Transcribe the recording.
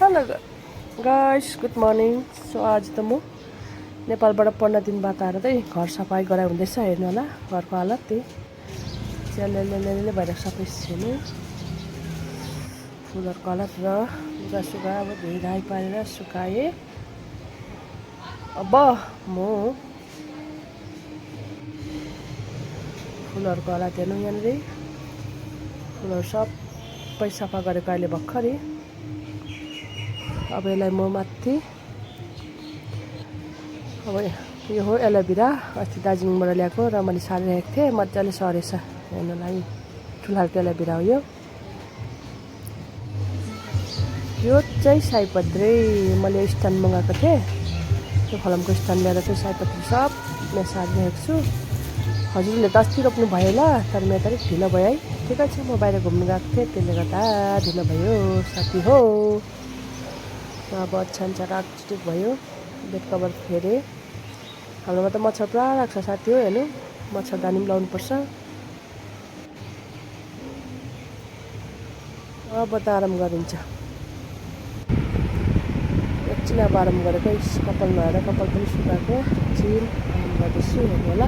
Hello guys, good morning. So आज त म नेपालबाट 15 दिन बाद आएर चाहिँ घर सफाइ गराइ हुँदैछ। हेर्नु होला घरको हालत त्यही च्यालेले भइरहेको सबै हेर्नु फुलहरूको हालत र लुगासुगा अब धोइ पारेर सुकाएँ। अब म फुलहरूको हालत हेर्नु यहाँनिर फुलहरू सबै सफा गरेको अहिले भर्खरै। अब यसलाई म माथि अब यो हो एलोभेरा, अस्ति दार्जिलिङबाट ल्याएको र मैले सारिरहेको थिएँ, मजाले सरेछ। हेर्नुलाई ठुलाको एलोभेरा हो यो चाहिँ सयपत्री। मैले स्ट्यान्ड मगाएको थिएँ, त्यो फलामको स्ट्यान्ड ल्याएर चाहिँ सयपत्री सब म सारिरहेको छु। हजुरले त अस्ति रोप्नु भयो होला, तर मेरो त अलिक ढिलो भयो है। ठिकै छ, म बाहिर घुम्नु गएको थिएँ, त्यसले गर्दा ढिलो भयो साथी हो। अब छ्यान चटाक भयो, बेड कभर फेरेँ। हाम्रोमा त मच्छर पुरा लाग्छ साथी हो। हेर्नु मच्छरदानी पनि लाउनुपर्छ। अब त आराम गरिन्छ। एकछिन अब आराम गरेको कपाल नुहाएर कपाल पनि सुकाएको छिन आराम गर्दैछु। हेर्नु होला